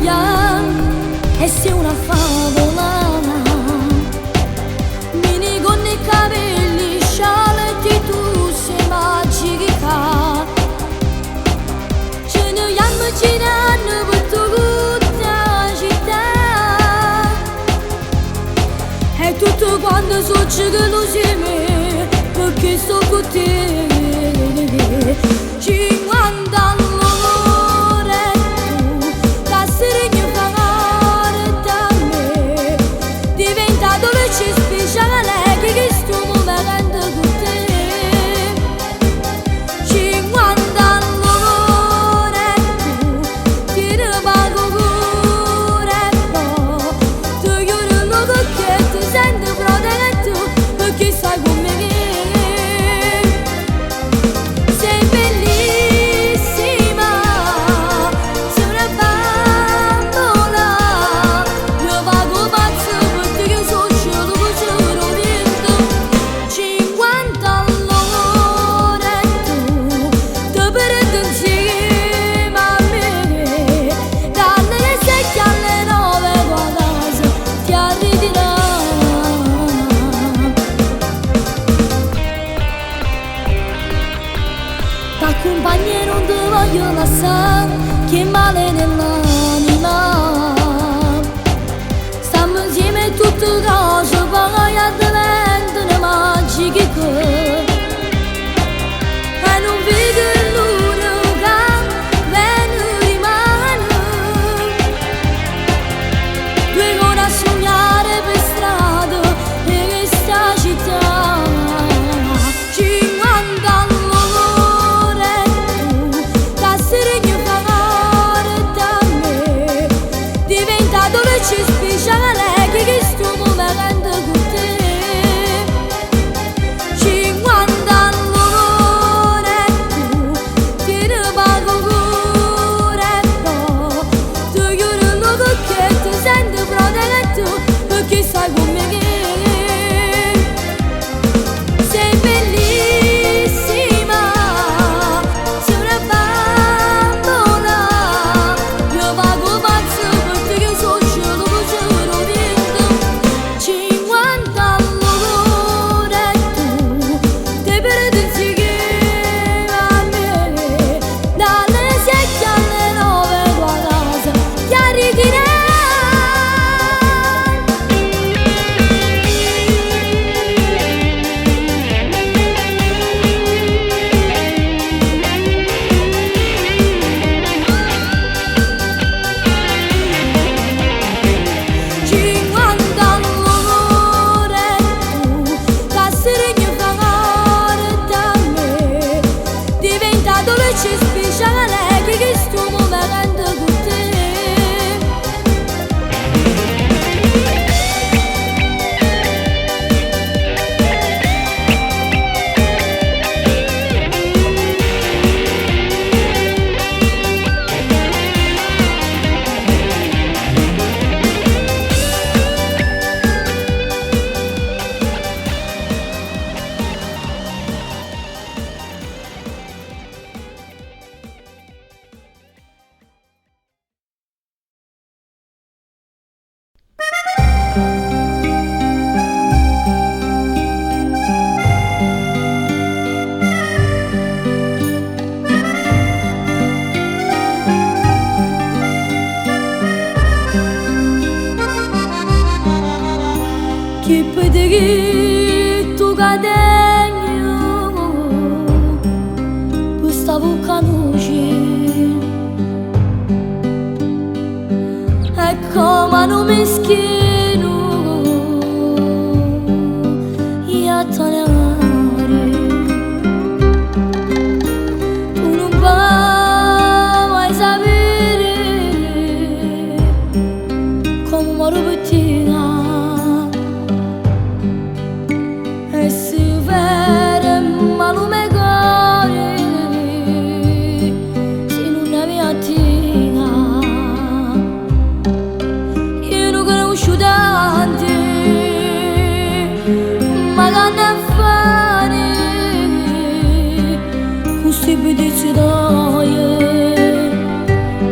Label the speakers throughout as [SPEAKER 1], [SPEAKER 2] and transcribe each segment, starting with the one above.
[SPEAKER 1] e sei una favola. Mini con i capelli scialeti, tu sei magica. Ce ne andiamo girando per tutta la città, e tutto quanto so che lo sei me, perché sto con te. 50 anni t'accompagno e non ti voglio lasciare, che male nell'anima. Stiamo insieme tutte cose, poi diventano magiche. E non vedo l'ora che viene rimane, due con a sognare per strada e questa città. Chi vedi tu cadegno, questa bocca luce, è come un meschino, io tagliare, tu non vai mai sapere come muore per te.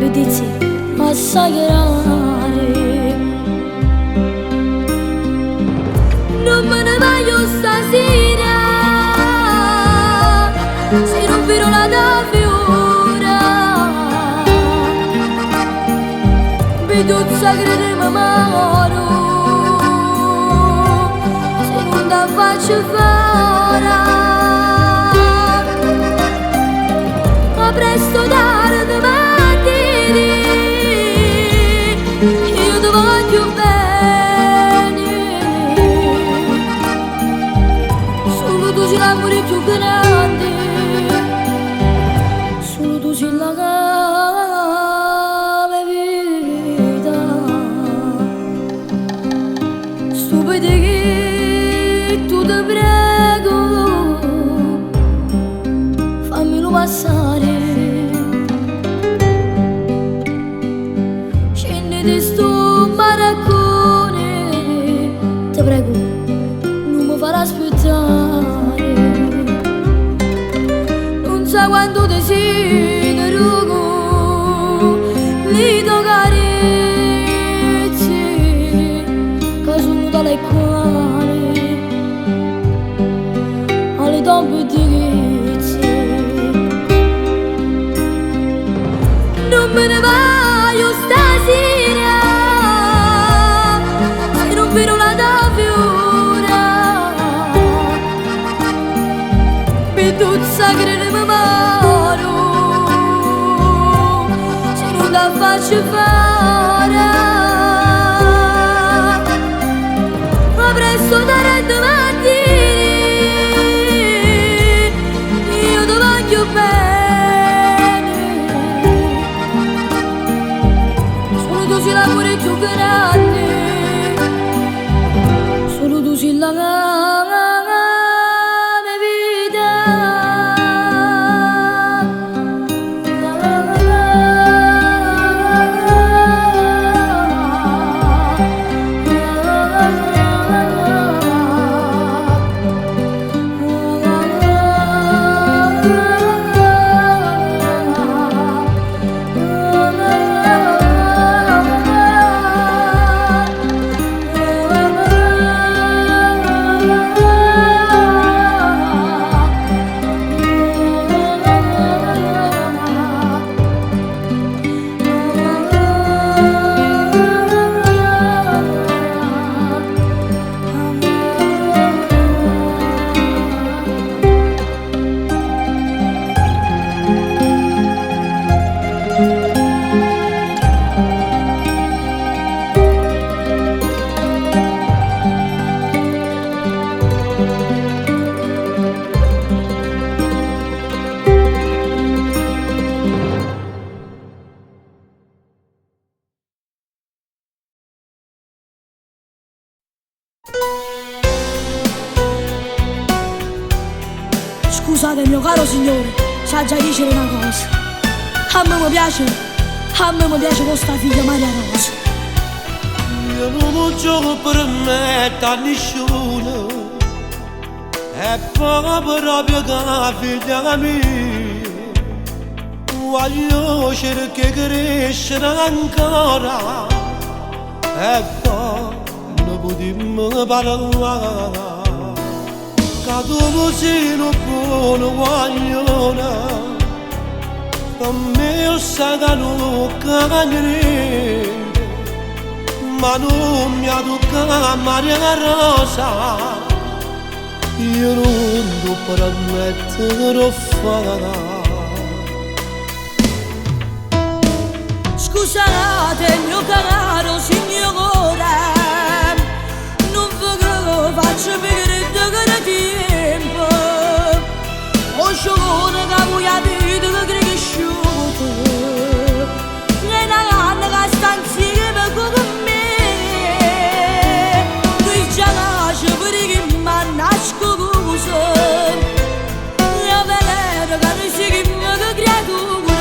[SPEAKER 1] Bedeci, assai grande. sa credermi amaro se non ti faccio fare. Ma presto tardi mattina io ti voglio bene, solo tu sei l'amore più grande, solo tu sei la mia vita. Stupida che tu ti prego, fammelo passare. Scendete sto baraccone, ti prego, non mi farà aspettare. Non sa quanto desidero le tue carezze che sono dalle quali alle tue bellezze. Non me ne voglio stasera se non vedo la tua fiora, per tutta credermi amaro se non la faccio fare. Ma presto tardi mattina io ti voglio bene, solo tu sei l'amore più grande, solo tu sei la mia vita. Scusate mio caro signore, sa già dicere una cosa, a me mi piace questa figlia Maria Rosa.
[SPEAKER 2] Io non voglio permettere a nessuno, è proprio che la figlia mia, voglio cercare di crescere ancora e poi non potremmo parlare. Che tu sei un buon guaglione, per me sai che non cagne, ma non mi ha toccato Maria Rosa, io non ti permetterò fare.
[SPEAKER 1] Scusate mio caro signore, non vi faccio perdere tempo, ho sciogone che voi avete che cresciuto, e una canna che sta insieme con me, tu già nasci per che mi nasco scusa, e vedere che noi siamo che creatura,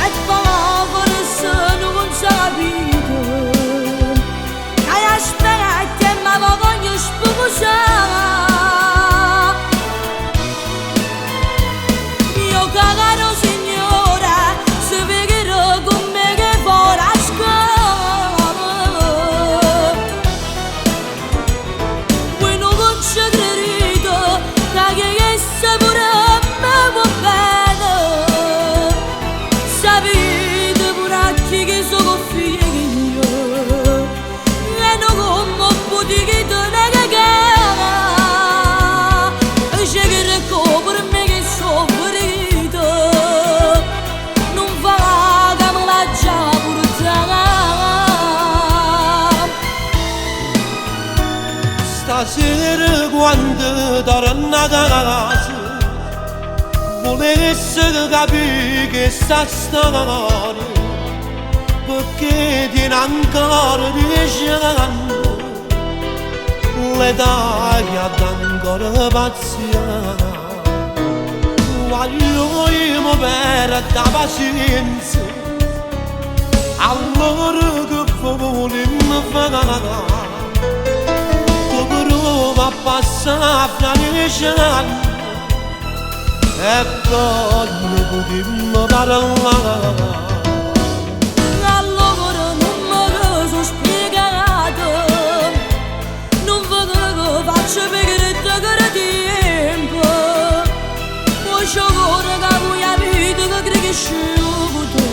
[SPEAKER 1] e povero se non sa capire.
[SPEAKER 2] sera quando torno a casa volessi capire che sta storia, perché tiene ancora 10 anni, l'età che ha ancora pazienza. Quando io mi perdo la pazienza, allora che vogliamo fare? Tu prova a passare fra 10 anni e poi ne potremmo parlare.
[SPEAKER 1] Allora non me lo sono spiegato, non vedo che faccio perdere tempo. Poi c'è ora che voi avete che credi che sciuto,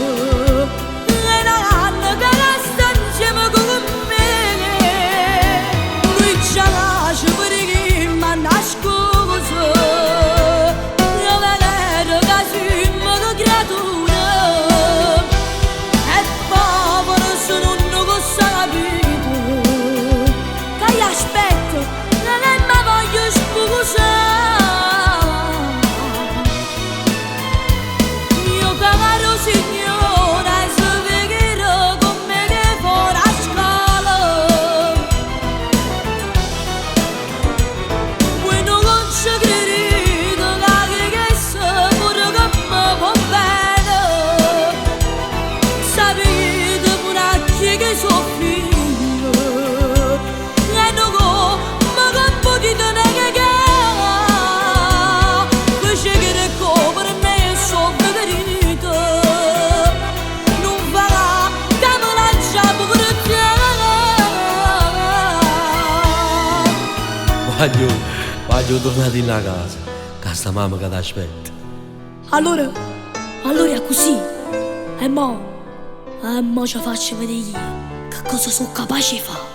[SPEAKER 1] e nanno che resta insieme con me. Lui ci lascia perché mi nascosto, io vedo che siamo che creature. E povero se non lo sapete, che io aspetto, non è mai voglio scusare. Mio caro signore, se vegherò con me che fuori a scuola, voi non ci credete che se pure che mi va bene. Sapete pure a chi che soffrivo, e non come che potete negare che c'è che per me sono verità, non farà che me lancia pure te.
[SPEAKER 2] Voglio tornare in casa, che sta mamma che ti aspetta.
[SPEAKER 1] Allora è così. E mo ci faccio vedere che cosa sono capace di fare.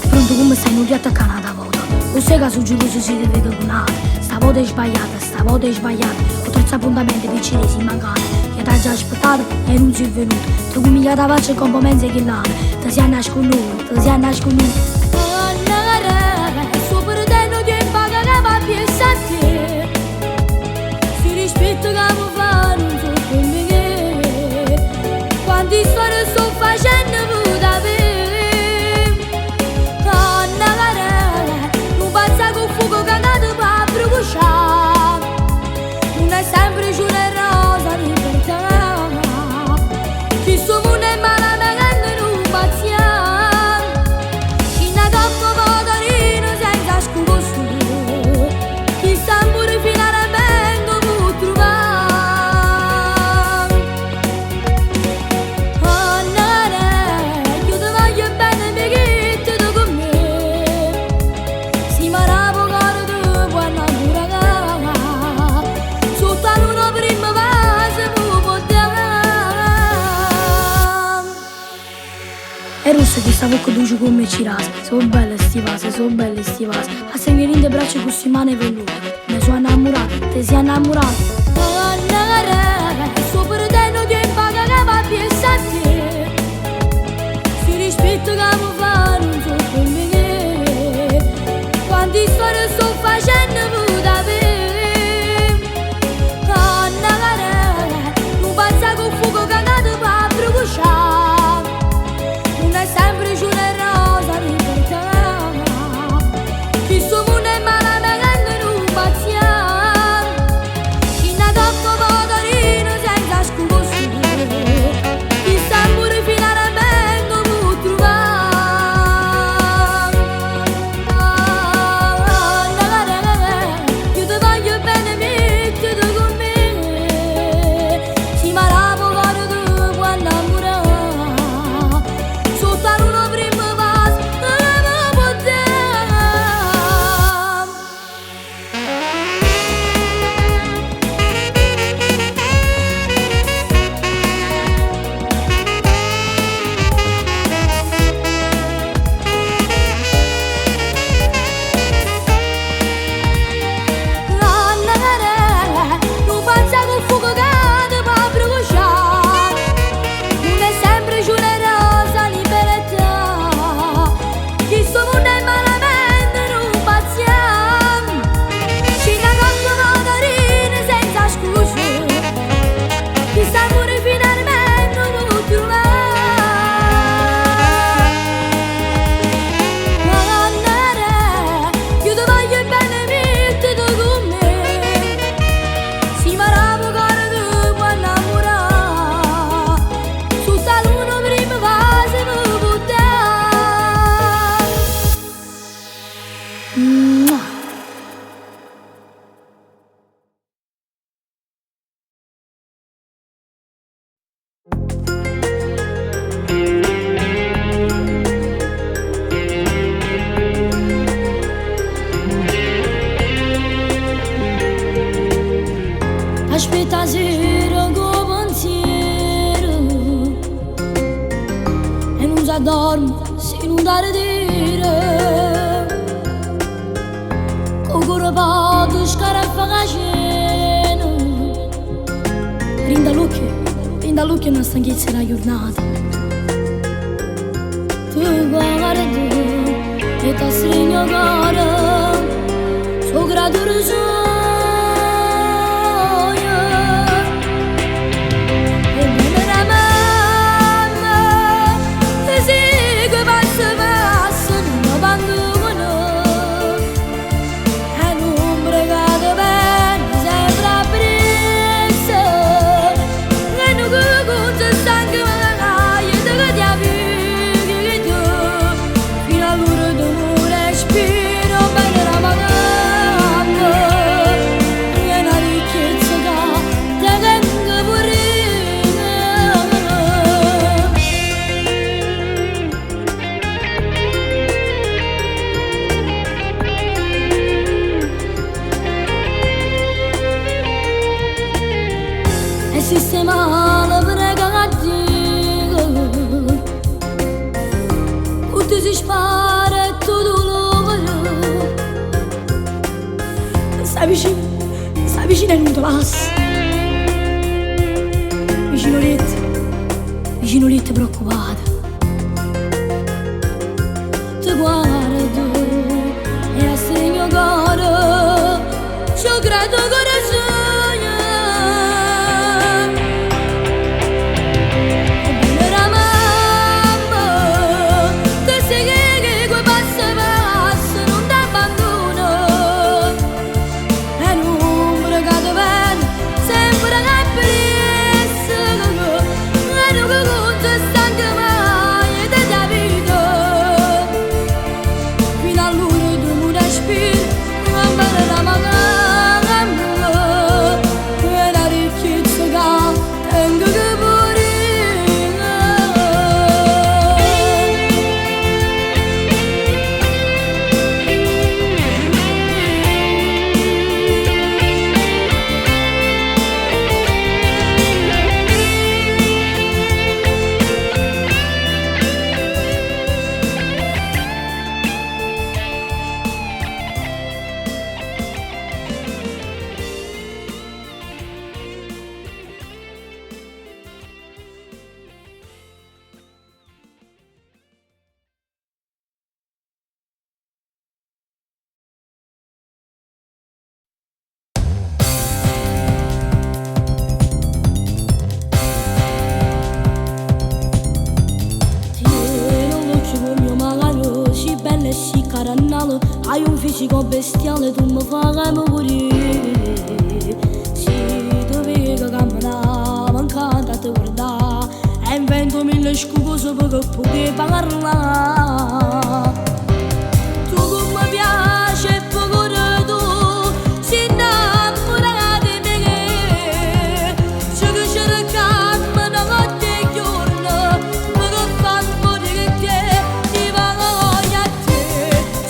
[SPEAKER 1] Pronto come stai non ti attaccare una volta. O sei che su geloso si deve donare. Stavolta è sbagliata. Ho 3 appuntamenti per ci resi mancati. Che t'ha già aspettato e non sei venuto. Ti comigliata faccia e componenze che l'hanno. Ti si nascono. Suo fratello ti paga che va piessa a te. Si rispetta che mi fa non so come che. Quanti storie sto facendo per da me. Non pensa che fuoco cagato per bruciare. Non è sempre una rosa libertà. Chi sto mondo è malamente non paziamo. Chi ne tocca motorino senza scuso. Chi sta pure finalmente può trovare. Oh no, io ti voglio bene perché tu sei con me. Si maravo caro tu puoi innamorare. Sotto a luna prima base può portare. E rosso che stavo con tu come cirase. Sono belle sti vase. A seguire in te braccia con si mani velluto. Ne sono innamorato, te sei innamorato. Oh no, suo fratello ti paga che va piessa a te. Si rispetta che mi fa non so come che. Quanti storie sto facendo per da me. Oh no, non pensa che fuoco cagato per bruciare. Non è sempre una rosa libertà. Chi sto mondo è già dormi se non dare dire con cuore poco scaraffa caceno rinda l'occhio una stanchezza la giornata tu guardi e ti stringo cuore so gradure sistema la pregativo tutti si spara e tutto lo voglio stai vicino e non te passa vicino lì preoccupata ti guardo e a segno cuore ci credo coraggio hai un fisico bestiale, tu mi fai morire. Se dovevi camminare, mancata a te guardare, e invento mille scuse perché puoi parlare. Tu come piace e pure tu, si innamora di me, se che cercammo una notte e giorno, perché fa morire te, ti voglio a te,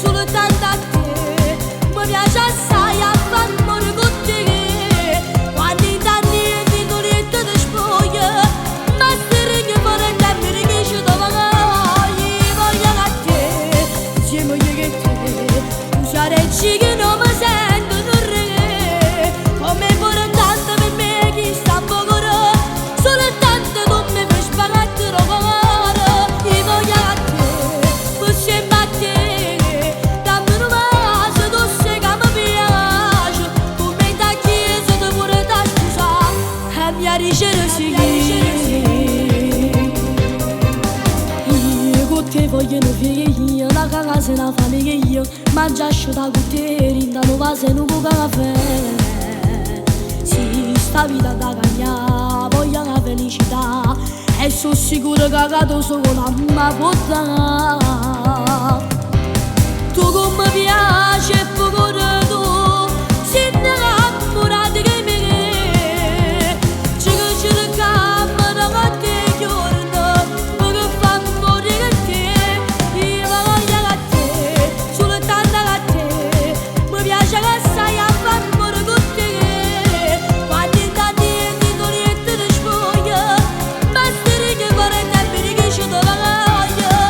[SPEAKER 1] soltanto a te, mi piace assai a far morire con te, quando in tanti e di dolente ti spoglia, ma se ringi fuori e tempi ringi ci voglio a te, insieme io che te, usarecci che non mi sentono re, come pure tanto per me chi sta poco, soltanto tu mi fai spagare lo cuore, io voglio a te, possiamo a te, dammi un vaso, tu sai che mi piace, come da chiesa tu pure da scusa, e mi riceve io con te voglio una figlia, una casa e una famiglia, mangia asciutta con te, rinda un vaso e un po' caffè. Sì, sta vita da cagnare, voglio la felicità, e sono sicuro che tu solo la mamma può dare. Tu come piace e pure tu, si innamora di me, ci cercammo da notte e giorno, perché fa morire te, io voglio a te, soltanto a te, mi piace assai a far morire con te, quando in tanti e di dolente ti spoglia, ma se ringi fuori e tempi ringi ci voglio,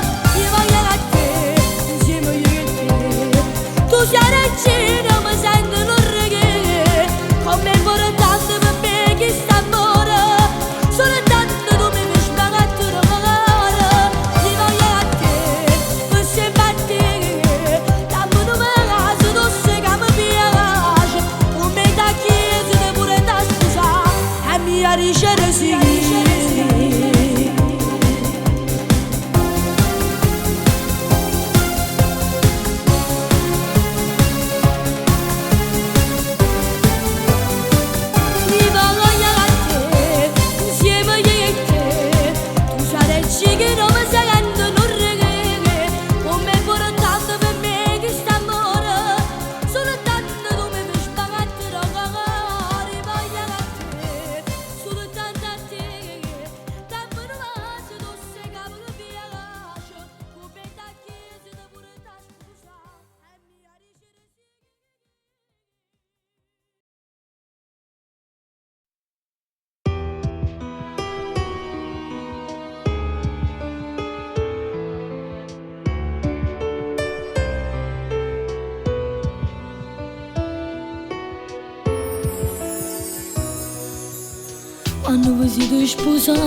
[SPEAKER 1] hanno vestito sposato,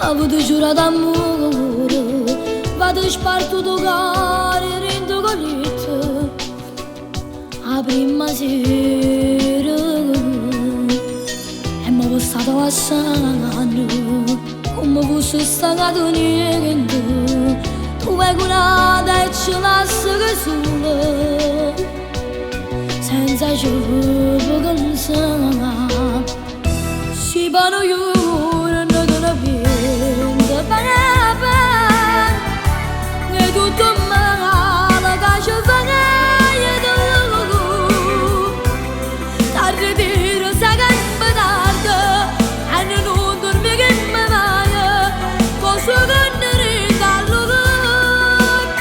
[SPEAKER 1] avevo giurato amore, vado spartuto cari rindo colletto, la prima sera, e mi stavo lasciando, come fosse staccato niente, tu vai curata e ce lasci che sola, senza ciò pensare, si vanno io, non te la prendo, e tutto male che ci fai tu, tardi tiro, sai che mi tarda, e non dormi che mi vai, cosa che ne regalo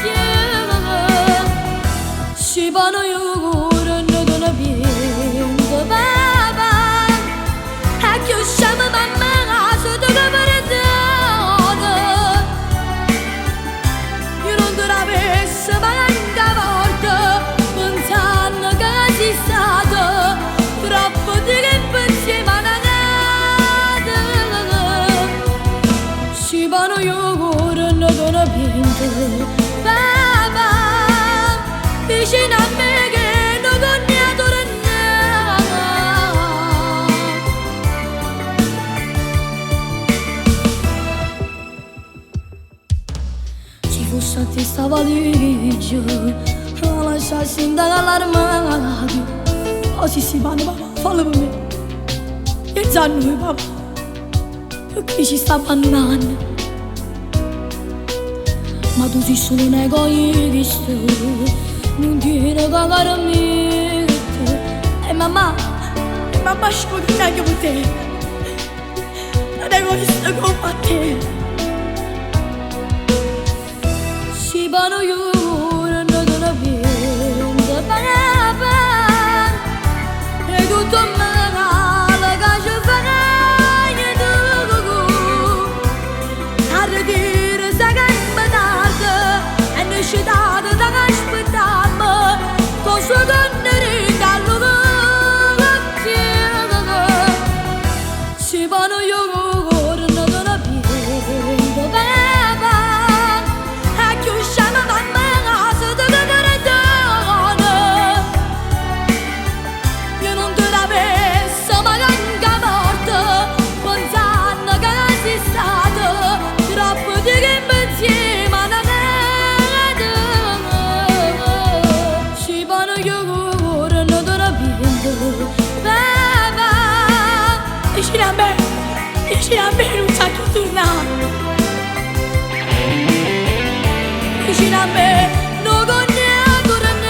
[SPEAKER 1] che si vanno io. Vicino a me che non cognato ci fosse a te sta valigia, la lasciassi andare all'armadio. Oh sì sì, pane papà, fallo per me. E già noi papà, qui ci sta abbandonando. Ma tu sei solo un egoista, non dire che caro me. E mamma ci può anche per te, non è egoista come te. Si vanno io, non te la prendo, e tutto male che ci fai tu, a ridire sai che mi tarda, e ne scetate da che aspettiamo, cosa che ne regalo che si vanno io, non te la prendo, e chiusciamo mamma, se te che perdona, io non te l'avessi mai anche morta, pensando che sei stato troppo di che insieme. Vicino a me non sa più tornare, vicino a me non cogna tornare.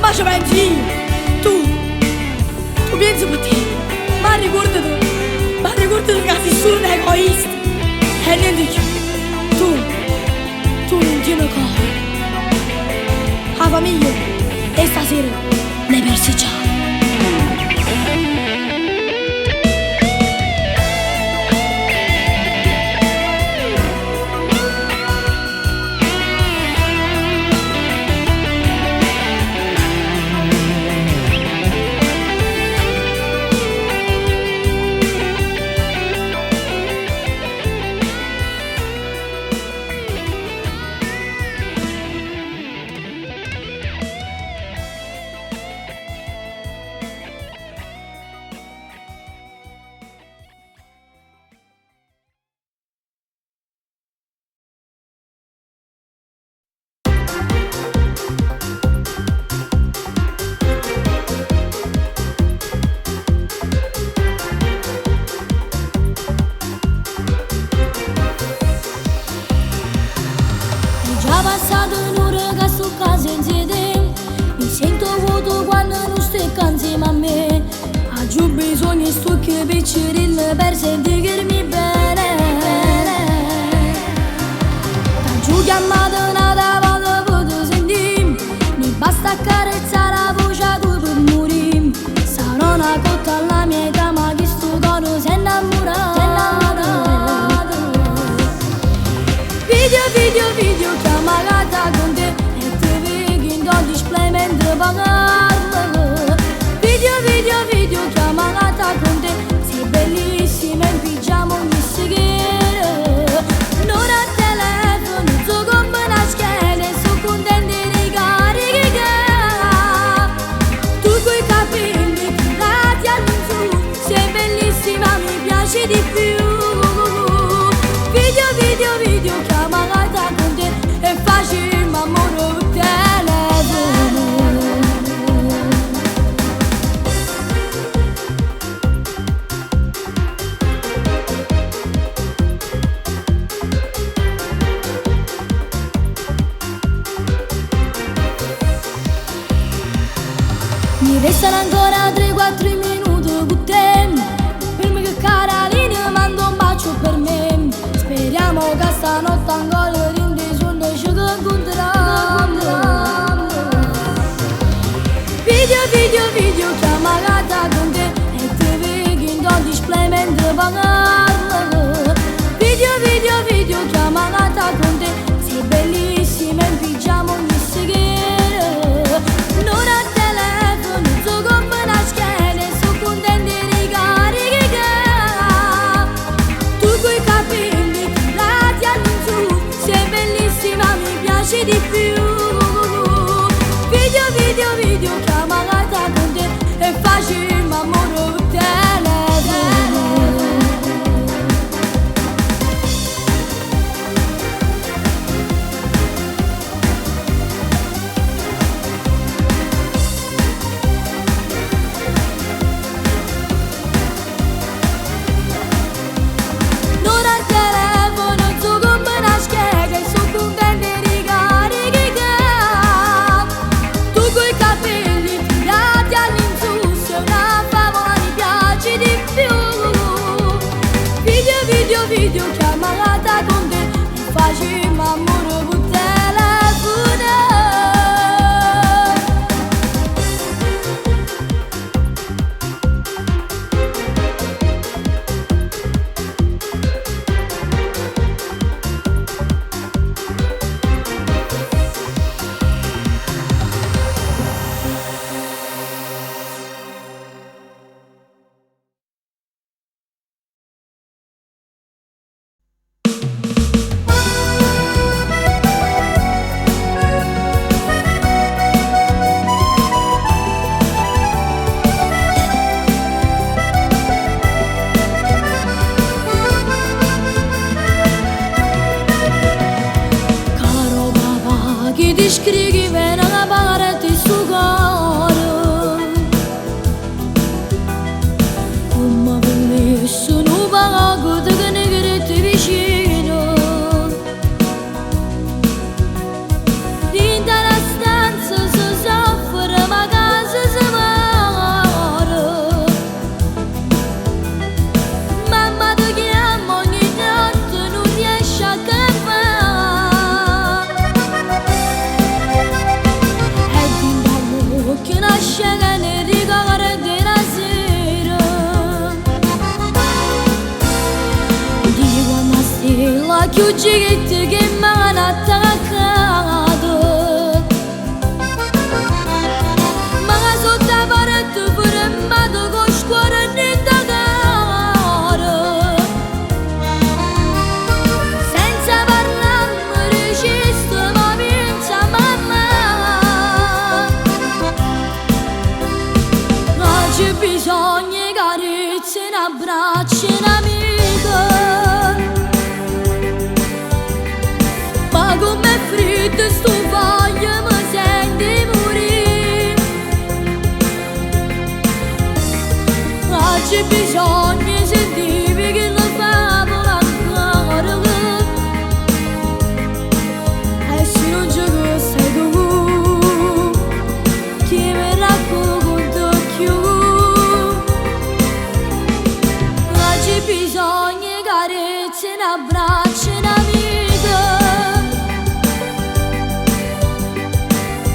[SPEAKER 1] Ma ci pensi io, tu pensi per te, ma ricordati che sei solo un egoista e niente più, tu non tieni cuore, la famiglia e stasera ne persi già. Passato un'ora che sto qua senza te, mi sento vuoto quando non stai insieme a me. Ho bisogno di sto che piccerelle per sentirmi bene. T'ho chiamato una volta per sentirmi, mi basta accarezzare la voce tua per morire. Sarò una cotta alla mia età, ma chi sto cuore si è innamorato. Video chiamata con te e ti vedo in display mentre vado più giganti che mi hanno attaccato. Ma sotto la parete fermato con scuola niente caro. Senza parlare registro ma pensa mamma. Non c'è bisogno di carezze, un abbraccio, un'amica. Ma come freddo sto voglio mi senti morire. Non c'è bisogno di sentire che lo fa ancora. E se non gioco sei tu che mi racconto più. Non c'è bisogno di carezze, un abbraccio, un'amica.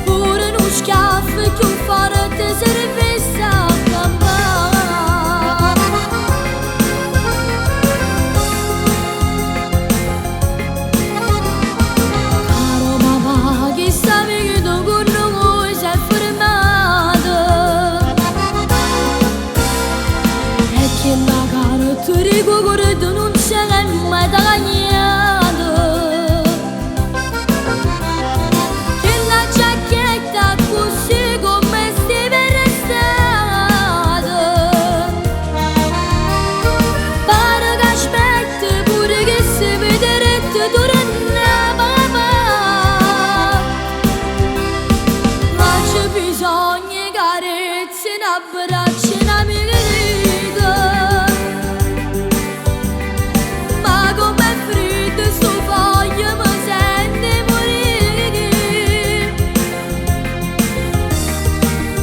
[SPEAKER 1] Pure uno schiaffo che un forte servisse a campare. Caro papà, che stavi che tu con noi sei fermato. E che la cara tu ricordi tu non sei mai tagliato. Che la giacchetta così come stive restato. Pare che aspetti pure che si vederete durante papà. Non c'è bisogno di carezze, un abbraccio, un'amica. Ma come freddo sto voglio mi sente morire.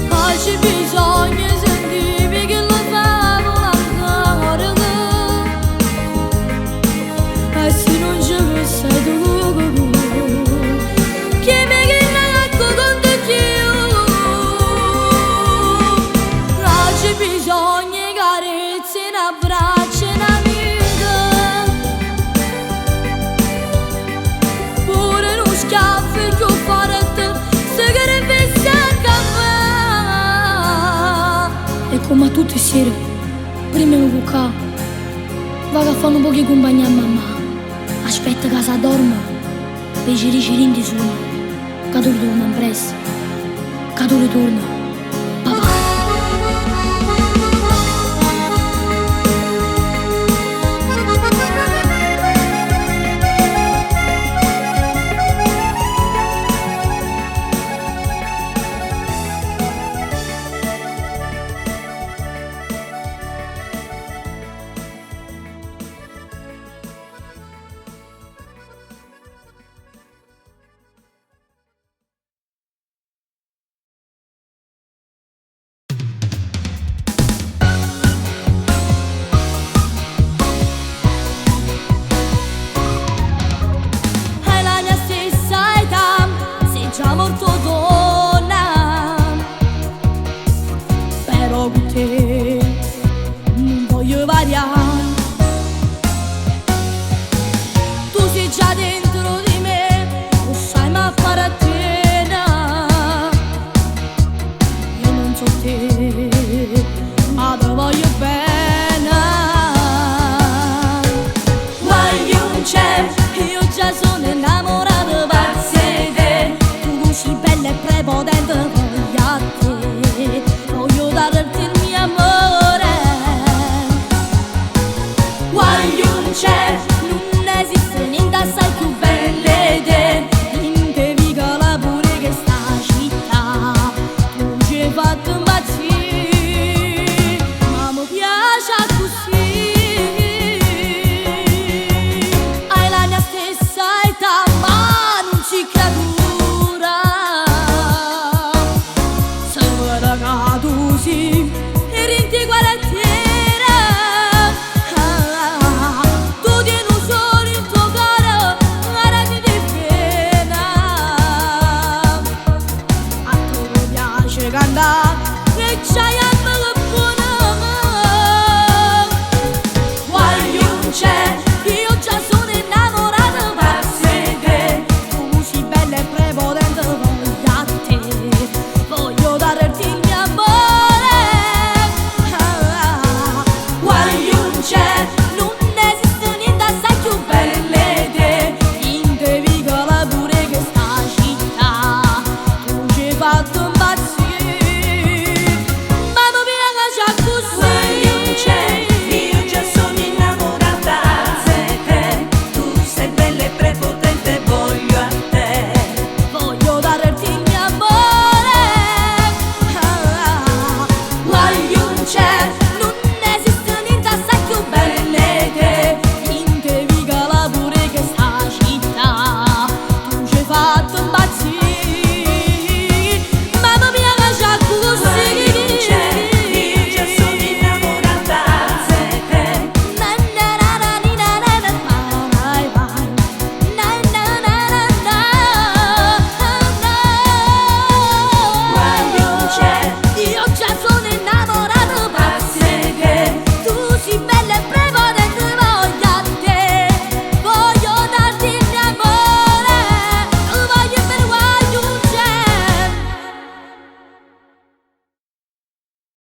[SPEAKER 1] Ma c'è bisogno di sentire che lo famo ancora. E se non ci sei tu che mi racconto con te più. Non c'è bisogno di carezze, un abbraccio, un'amica. Pure uno schiaffo che ho fatto se che riveste a campare. E come tutte le sere, prima mi cucca, vado a fare un po' di compagnia a mamma. Aspetta che si dorme, poi ci ricirindi su. Che tu ritorna in presto, che tu ritorna, papà. Hai la mia stessa età, sei già molto donna. Però con te non voglio variare. Tu sei già dentro